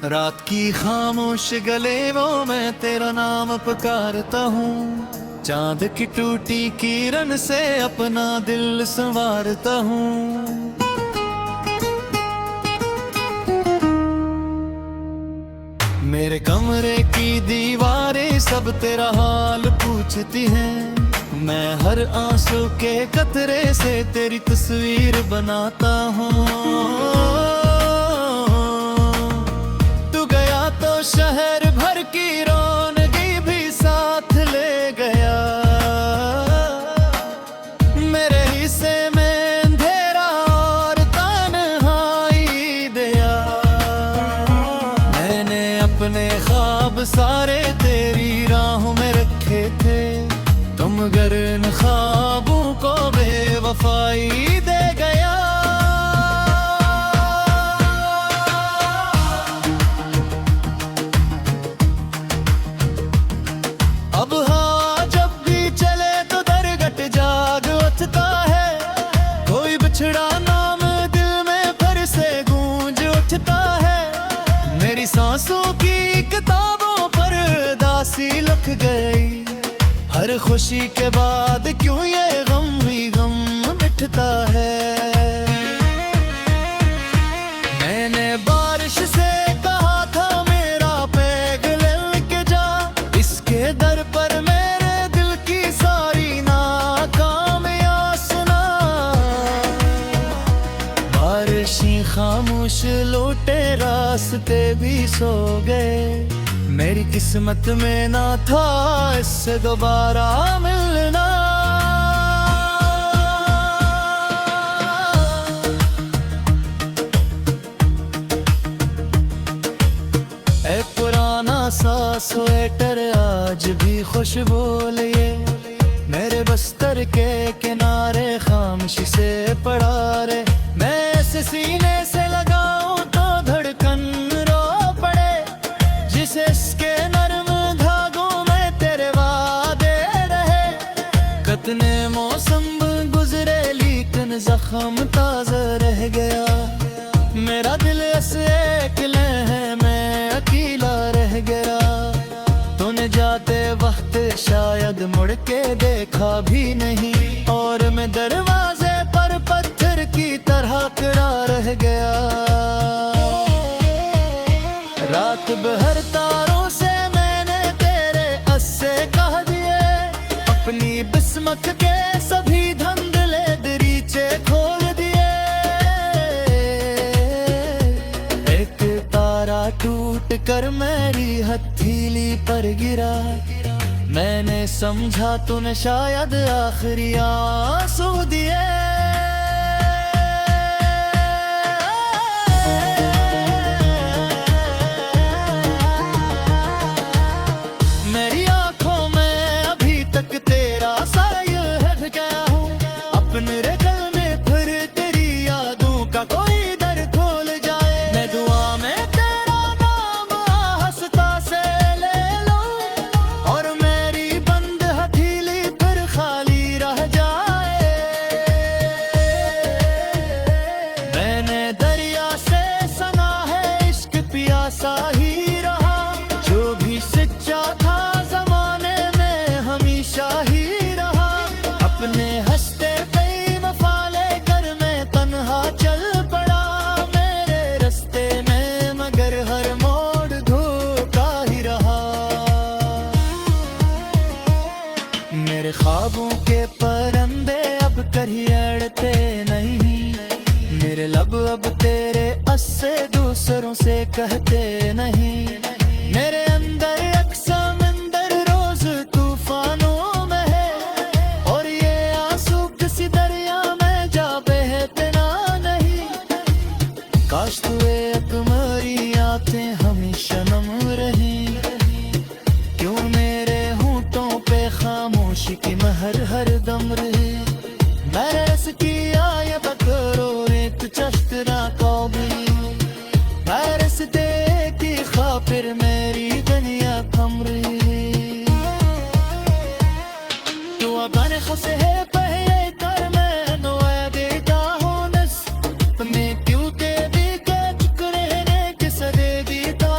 रात की खामोश गले वो मैं तेरा नाम पुकारता हूँ। चांद की टूटी किरण से अपना दिल संवारता हूँ। मेरे कमरे की दीवारें सब तेरा हाल पूछती हैं। मैं हर आंसू के कतरे से तेरी तस्वीर बनाता हूँ। शहर भर की रौनगी भी साथ ले गया। मेरे हिस्से में अंधेरा और तन्हाई दिया। मैंने अपने ख्वाब सारे तेरी राहों में रखे थे। तुम गर इन ख्वाबों को बेवफाई दे गया। अब हाँ जब भी चले तो दरगट जाग उठता है। कोई बिछड़ा नाम दिल में फिर से गूंज उठता है। मेरी सांसों की किताबों पर उदासी लिख गई। हर खुशी के बाद क्यों ये गम भी गम मिटता है। मैंने बारिश से कहा था मेरा पैग लेके जा। इसके दर पर मेरे दिल की सारी नाकामियां सुना। बारिशें खामोश लौटे रास्ते भी सो गए। मेरी किस्मत में ना था इससे दोबारा मिलना। ए पुराना सा स्वेटर आज भी खुशबू लिए। मेरे बस्तर के किनारे खामोशी से पड़ा रे। मैं ऐसे सीने से लगाऊं तो धड़कन रो पड़े। जिसे इसके नरम धागों में तेरे वादे रहे। कितने मौसम गुजरे लेकिन जख्म ताजा रह गया। मेरा दिल ऐसे अकेले है मैं अकेला रह गया। तूने जाते वक्त शायद मुड़ के देखा भी नहीं। और मैं दरवाजे पर पत्थर की तरह खड़ा रह गया। रात भर तारों से मैंने तेरे अस्से कह दिए। अपनी बिस्मत के सभी धंधले दरीचे खोल दिए। एक तारा टूट कर मेरी हथेली पर गिरा। मैंने समझा तूने शायद आखिरी आंसू दिए। मेरी आंखों में अभी तक तेरा साया है गया हूँ। अपने गल में फिर तेरी यादों का कोई दर खोल जाए। मैं दुआ में तेरा नाम हंसता से ले लूं। और मेरी बंद हथेली फिर खाली रह जाए। मैंने दरिया से सुना है इश्क प्यासा ही रहा। जो भी सच्चा था जमाने में हमेशा ही रहा। अपने हंसते बेवफा लेकर मैं तन्हा चल पड़ा। मेरे रास्ते में मगर हर मोड़ धोखा ही रहा। मेरे ख्वाबों के परिंदे अब कहीं अड़ते नहीं। मेरे लब अब तेरे अस्से दूसरों से कहते नहीं। मेरे अंदर एक समंदर रोज तूफानों में है। और ये आंसू किसी दरिया में जा बहते ना नहीं। काश तू एक मेरी आंखें हमेशा नम रही। क्यों मेरे होंठों पे खामोशी की महर हर दम रहे। मैं रस की आय बकरो रेत चश्तरा कौमी। मैं रस दे की खातिर मेरी दुनिया थम रही। तू अगन खसे है पहले कर मैं नोए देता हूँ नस। मैं क्यों ते दी के चुकरे ने किस दे दी ता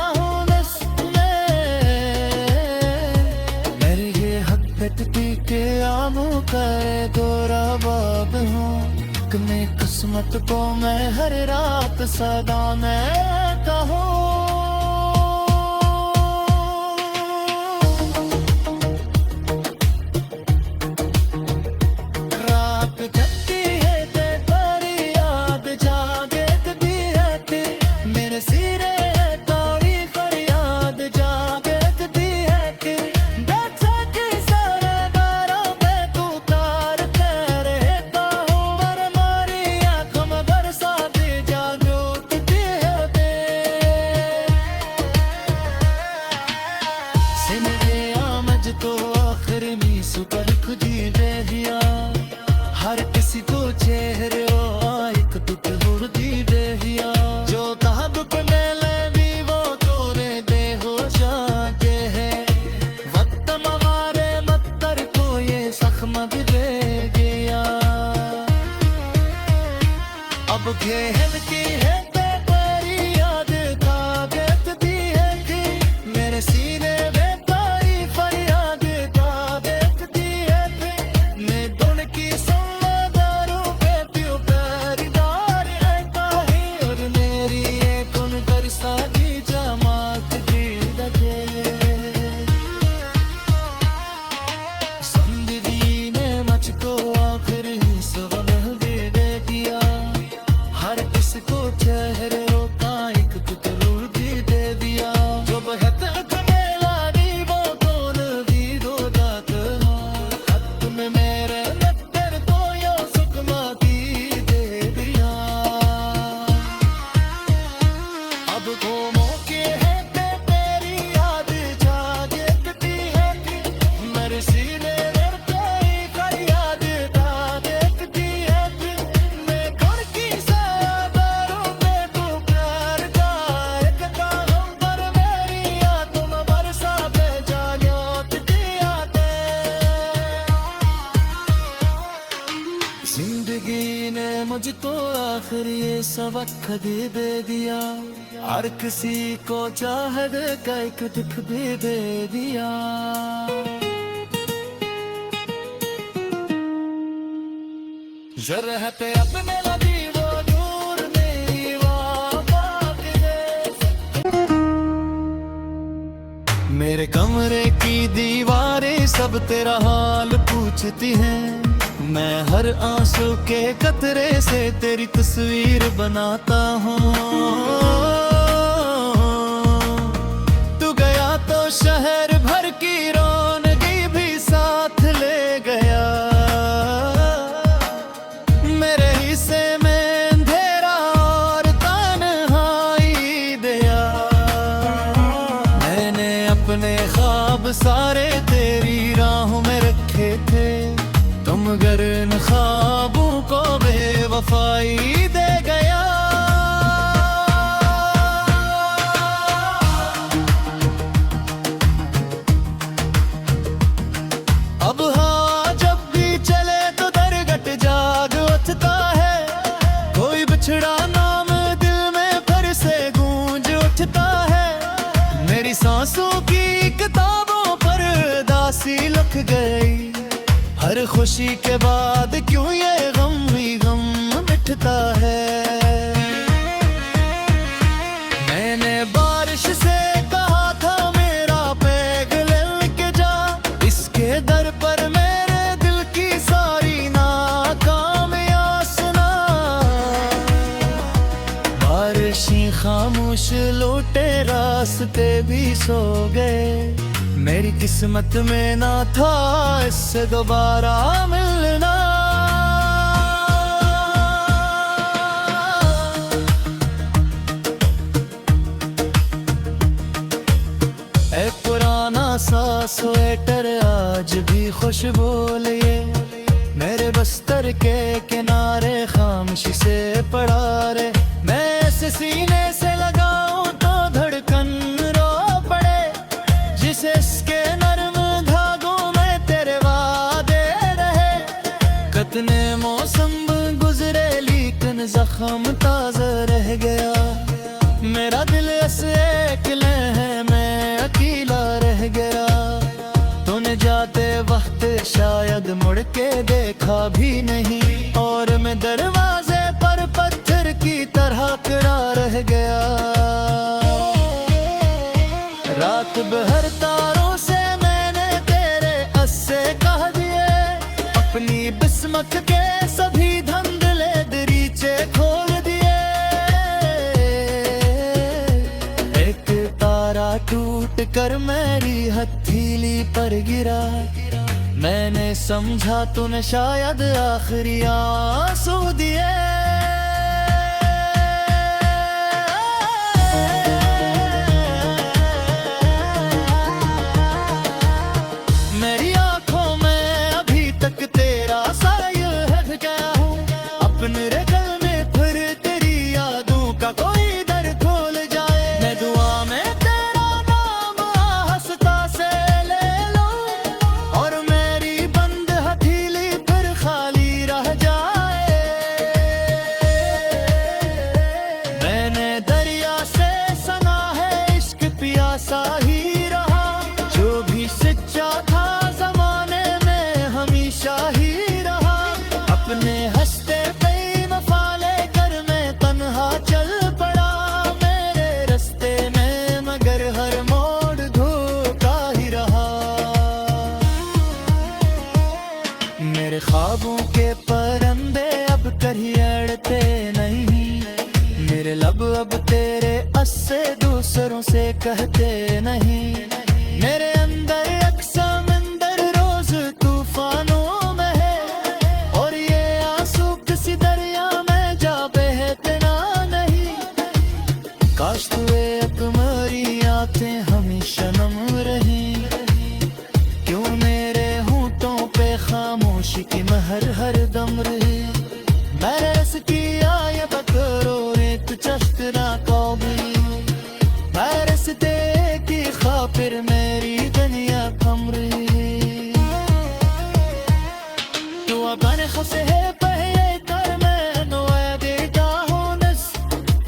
किस्मत को मैं हर रात सदा मैं कहूँ। रात कटती है ते तेरी याद जागे कभी है ते मेरे सिरे है तोड़ी फरियाद जागे कभी है ते बैठा के सारे बारों पे तू तार तेरे रहता हूँ पर मारी आँखों में बरसाती जागो कभी है ते सिमरे आमज तो आखिर में सुपर खुदी दे दिया हर किसी को चेहरे एक दुख दी दे दिया जो कहा दुख में ले भी वो तोरे दे हो जाके है वक्त हमारे मत्तर को ये जख्म भी दे गया अब खेल की है तेरी याद ताकत दी है कि मेरे सीने में तारी फरियाद ताकत दी है कि मैं दुन की संवादारों पे प्यो पैरीदार रहता है और मेरी एक उन कर सादी जमात दी लगे जिंदगी ने मुझको आखिर सबक दे दिया हर किसको चेहरे का एक टुकड़ा भी दे दिया जो बहत मेला दी वो कौन भी दो दात हद में मेरे नत्तर तो यो सुकमाती दे दिया अब घूमों के है तेरी याद जागे कभी है कि मेरे सीने में कोई फरियाद तागे कभी है कि मैं घर की सादारों पे तू प्यार का एक काम पर मेरी यादों में बरसा पे जागो दिया ते जिंदगी ने मुझको आखिर ये सबक दे दिया हर किसी को चाहत का एक दुख भी दे दिया जो रहते अपने लगी वो दूर मेरी वापस दे मेरे कमरे की दीवारें सब तेरा हाल पूछती हैं मैं हर आंसू के कतरे से तेरी तस्वीर बनाता हूँ तू गया तो शहर भर की रौनगी भी साथ ले गया मेरे हिस्से में अंधेरा और तन्हाई दिया मैंने अपने ख्वाब सारे तेरी राहों में रखे थे तुम गर इन ख्वाबों को बेवफाई दे गया अब हाँ जब भी चले तो दरगट जाग उठता है कोई बिछड़ा नाम दिल में फिर से गूंज उठता है मेरी सांसों की किताबों पर दासी लिख गई हर खुशी के बाद क्यों ये गम ही गम मिटता है मैंने बारिश से कहा था मेरा पैग लेके जा इसके दर पर मेरे दिल की सारी नाकामियां सुना बारिशें खामोश लौटे रास्ते भी सो गए मेरी किस्मत में ना था इससे दोबारा मिलना एक पुराना सा स्वेटर आज भी खुशबू लिए मेरे बस्तर के किनारे खामोशी से पड़ा रे मैं ऐसे सीने से लगाऊं तो धड़कन रो पड़े जिसे इसके नर्म धागों में तेरे वादे रहे कितने मौसम गुजरे लेकिन जख्म ताजा रह गया मेरा दिल ऐसे अकेले है मैं अकेला रह गया तूने जाते वक्त शायद मुड़ के देखा भी नहीं और मैं दरवाजे पर कर मेरी हथेली पर गिरा। मैंने समझा तूने शायद आखिरी आंसू दिए। मेरी आंखों में अभी तक तेरा साया है गया हूँ। अपने गल में फिर तेरी यादों का कोई दर खोल जाए। मैं दुआ में तेरा नाम हंसता से ले लूं और मेरी बंद हथेली फिर खाली रह जाए। मैंने दरिया से सुना है इश्क प्यासा ही रहा। जो भी सच्चा था जमाने में हमेशा ही रहा। अपने हंसते बेवफा लेकर मैं तन्हा चल पड़ा मेरे रास्ते में, मगर हर मोड़ धोखा ही रहा। मेरे ख्वाबों के परिंदे अब कहीं अड़ते नहीं। मेरे लब अब तेरे अस्से दूसरों से कहते नहीं। मेरे अंदर एक समंदर रोज तूफानों में है और ये आंसू किसी दरिया में जा बहते ना नहीं। काश तुम्हारी आंखें हमेशा नम रही। क्यों मेरे होंठों पे खामोशी की महर हर दम रही। मैंने रस किया ये बकरो रेत चश्करा कौबी। मैं रस्ते की खातिर मेरी दुनिया थम रही। तू अपन खसे है पहे कर मैं नोए देता हूँ नस।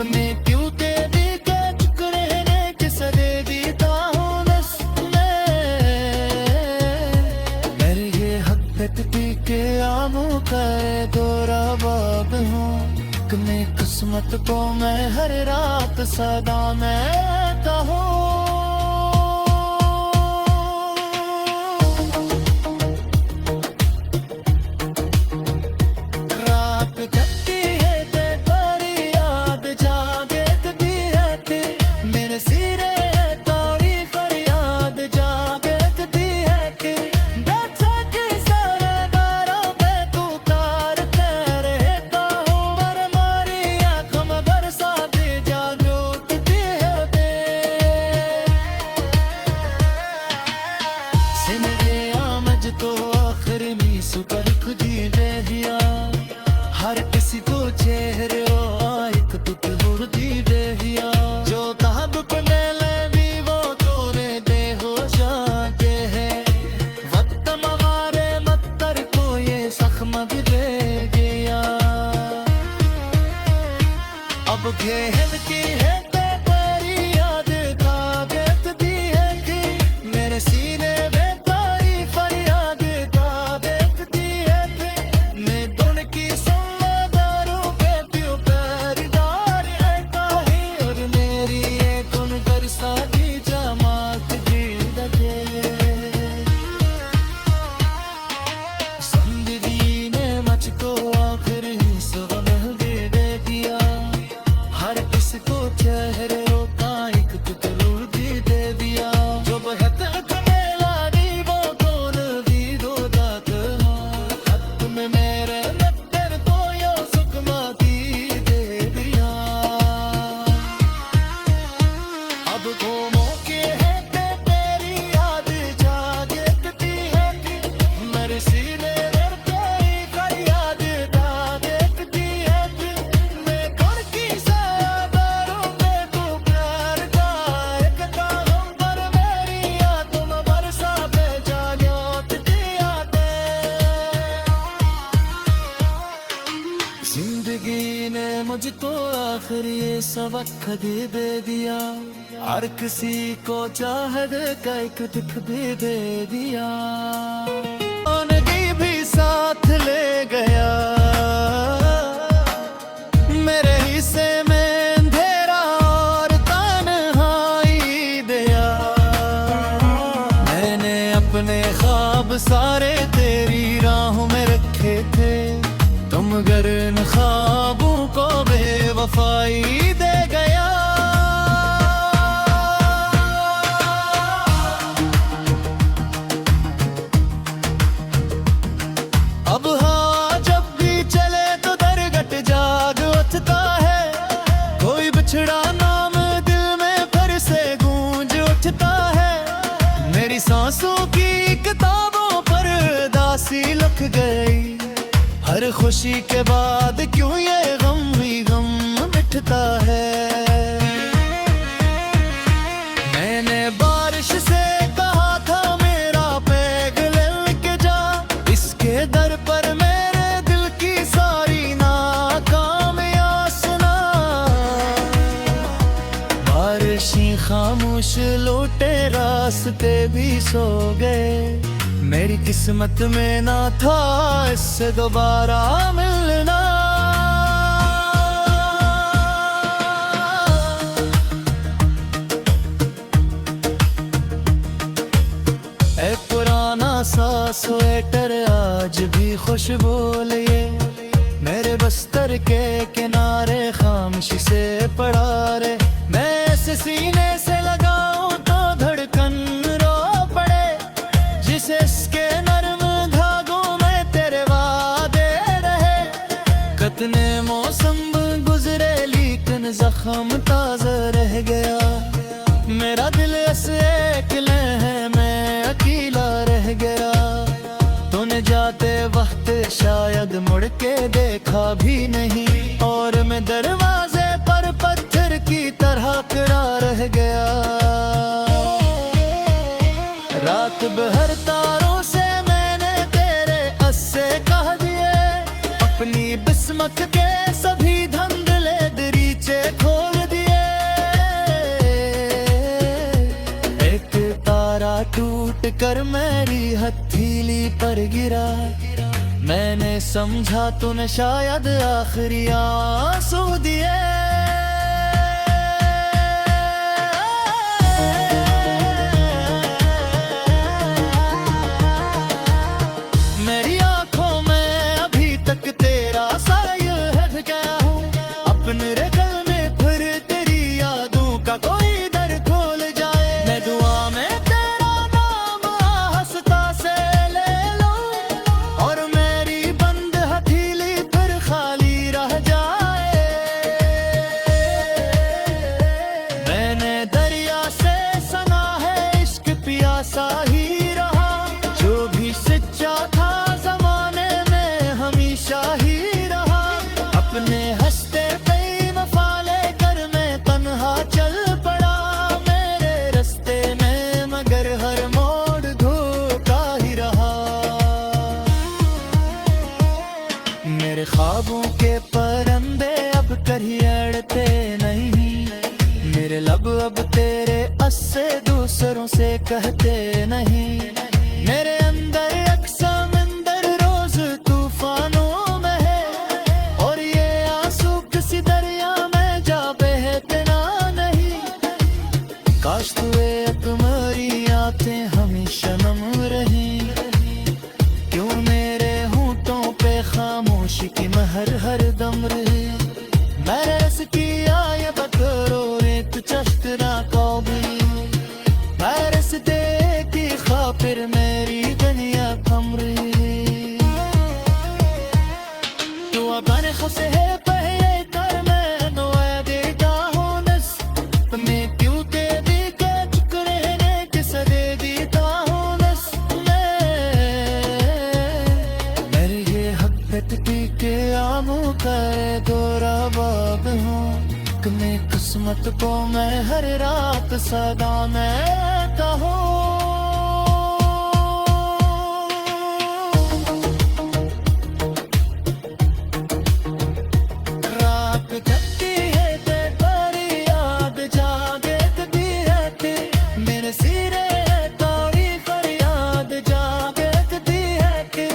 मैं क्यों तेरी के चुकरे ने किस दे देता हूँ नस। मेरे ये हक पी के आमों करे दोरा बाब हूँ। अपनी किस्मत को मैं हर रात सदा महता हूँ। रात कटती है ते तेरी याद जागे कभी रहती। मेरे सिरे तारी फरियाद जागे कभी रहती। बैठा की सारे बारों पे तू कार रहता हूँ। पर मारी आँखों में बरसात जागो कभी है। सिमरे आमज तो आखिर में सुपर खुदी दे दिया। हर किसी को चेहरे एक तुतुर दी दे दिया। जो तहब पने ले भी वो तोरे दे हो जाते हैं। वक्त मगारे मत्तर को ये जख्म भी दे गया। अब घेर की है तेरी याद का देखती है कि मेरे सीने में तारी फरियाद का देखती है कि मैं दुन की सुम्मदारों पे प्यो पैरदार रहता ही। और मेरी ये दुन कर सादी जमात दी दे। जिंदगी ने मुझको आखिर ही सुगम दे दिया। हर किसको चेहरे का एक तुतलूर दी दे दिया। जो बहत मेला दी वो कौन दी दो दात। हक में मेरे नक्कर को यो सुकमा दी दे दिया। अब घूमों के है तेरी याद जागती है कि मेरे सीने में कोई फरियाद दा देखती है कि मैं कौन की साबारों में तू प्यार का एक तालम पर मेरी यादों में बरसा पे जानियोत दिया दे। जिंदगी ने मुझको आखिर ये सबक दे दिया। हर किसी को चाहत का एक दुख भी दे दिया। भी साथ ले गया मेरे हिस्से में अंधेरा और तन्हाई दिया। मैंने अपने ख्वाब सारे तेरी राहों में रखे थे। तुम गर इन ख्वाबों को बेवफाई दे गया। सी लग गई। हर खुशी के बाद क्यों ये गम भी गम मिटता है। मैंने बारिश से कहा था मेरा पैग लेके जा, इसके दर पर मेरे दिल की सारी नाकामियां सुना। बारिशें खामोश लौटे, रास्ते भी सो गए। मेरी किस्मत में ना था इससे दोबारा मिलना। ए पुराना सा स्वेटर आज भी खुशबू लिए, मेरे बस्तर के किनारे खामोशी से पड़ा रे। मैं इसे सीने से लगाऊं तो धड़कन रो पड़े, जिसे इसके नर्म धागों में तेरे वादे रहे। कितने मौसम गुजरे लेकिन जख्म ताजा रह गया। मेरा दिल ऐसे अकेले है, मैं अकेला रह गया। तूने जाते वक्त शायद मुड़ के देखा भी नहीं, और मैं दरवाजे पर पत्थर की तरह खड़ा रह गया। रात भर तारों से मैंने तेरे अस्से कह दिए, अपनी बिस्मत के सभी धंधले दरीचे खोल दिए। एक तारा टूट कर मेरी हथेली पर गिरा, मैंने समझा तूने शायद आखिरी आंसू दिए। मेरी आंखों में अभी तक तेरा साया है गया हूँ, अपने गल में फिर तेरी यादों का कोई दर खोल जाए। मैं दुआ में तेरा नाम हंसता से ले लूं, और मेरी बंद हथेली फिर खाली रह जाए। मैंने दरिया से सुना है इश्क प्यासा ही रहा, जो भी सच्चा था जमाने में हमेशा ही रहा। अपने हंसते बेवफा लेकर मैं तन्हा चल पड़ा, मेरे रास्ते में मगर हर मोड़ धोखा ही रहा। मेरे ख्वाबों के परिंदे अब कहीं अड़ते नहीं, मेरे लब अब तेरे अस्से दूसरों से कहते नहीं। मेरे अंदर एक समंदर रोज तूफानों में है, और ये आंसू किसी दरिया में जा बहते ना नहीं। काश तुए तुम्हारी आंखें हमेशा नम रहें, क्यों मेरे होंठों पे खामोशी की महर हर दम रहे। मैं रस की आय बकरो रेत चश्तरा कौबी, मैं रस दे की खातिर मेरी दुनिया थम रही। तू अपन खुसे है पहले कर मैं नोए देता हूँ नस, मैं क्यों ते दी के चुकरे ने किस दे देता हूँ नस। मेरे ये हक़त की के आमू करे दोरा बाब हूँ, मैं किस्मत को मैं हर रात सदा मैं कहूँ। रात कटती है ते तेरी याद जागे कभी रहती, मेरे सिरे तारी फरियाद जागे कभी रहती।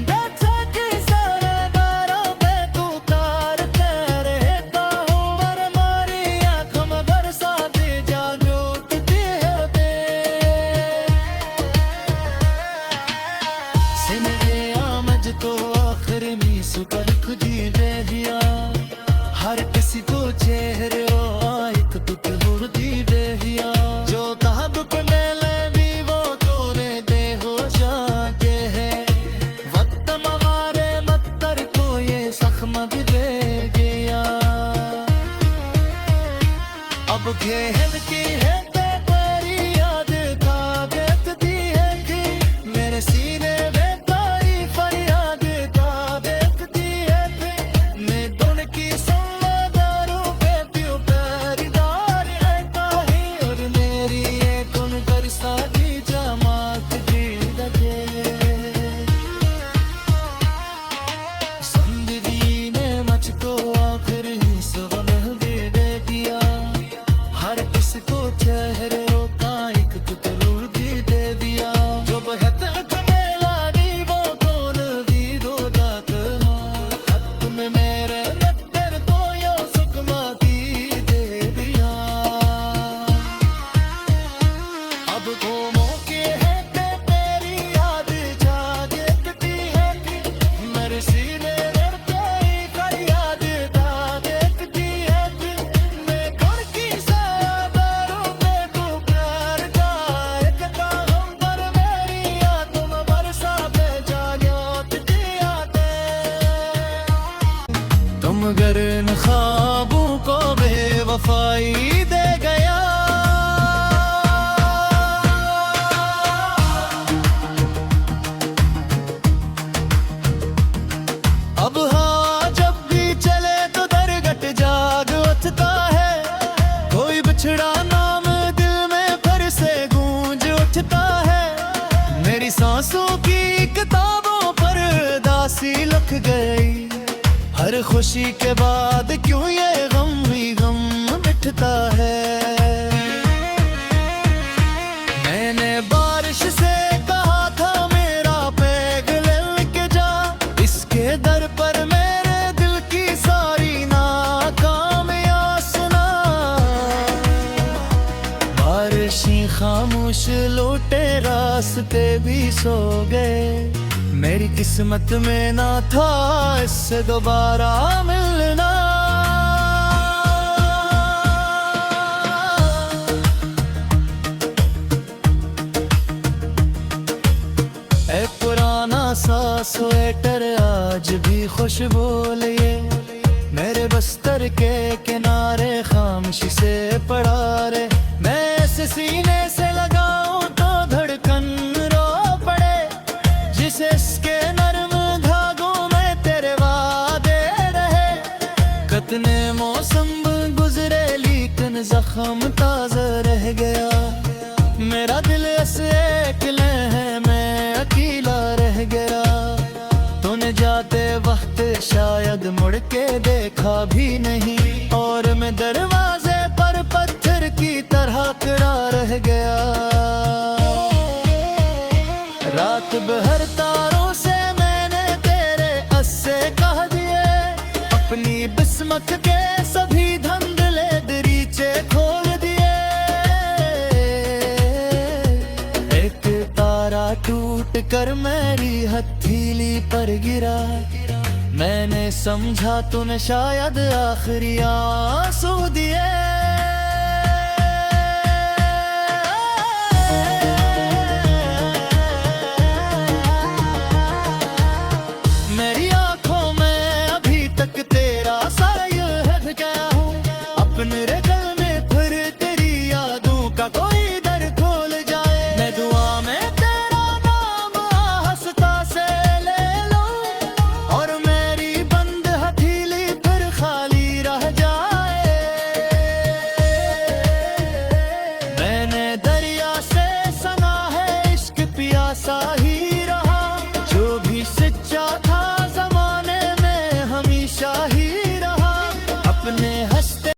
बैठा के सारे दारों पे तू तारते रहता हूँ, पर मारी आँखों में बरसाती जागो कभी रहती। सिमरे आमज तो आखिर में सुकर खुदी रह दिया, हर किसी को चेहरे एक दुख बुर्दी दे दिया। जो कहा दुख में ले भी वो तोरे दे हो जाके है, वक्त मवारे मत्तर को ये जख्म भी दे गया। अब घेर की है तेरी याद का व्यक्ति है कि मेरे सीने में तारीफ आंसू की किताबों पर दासी लिख गई। हर खुशी के बाद क्यों ये गम भी गम मिटता है। मैंने बारिश से कहा था मेरा पैग लेके जा, इसके दर पर मेरे दिल की सारी नाकामियां सुना। बारिशें खामोश लौटे, रास्ते भी सो गए। मेरी किस्मत में ना था इससे दोबारा मिलना। एक पुराना सा स्वेटर आज भी खुशबू लिए, मेरे बस्तर के किनारे खामोशी से पड़ा रे। मैं इसे सीने से लगाऊं तो धड़कन रो पड़े, जिसे इसके नरम धागों में तेरे वादे रहे। कितने मौसम गुजरे लेकिन जख्म ताजा रह गया। मेरा दिल ऐसे अकेले है, मैं अकेला रह गया। तूने जाते वक्त शायद मुड़ के देखा भी नहीं, और मैं दरवाजे पर पत्थर की तरह खड़ा रह गया। रात भर तारों से मैंने तेरे अस्से कह दिए, अपनी बिस्मत के सभी धंधले दरीचे खोल दिए। एक तारा टूट कर मेरी हथेली पर गिरा, मैंने समझा तूने शायद आखिरी आंसू दिए। मेरी आंखों में अभी तक तेरा साया है, क्या हूँ अपने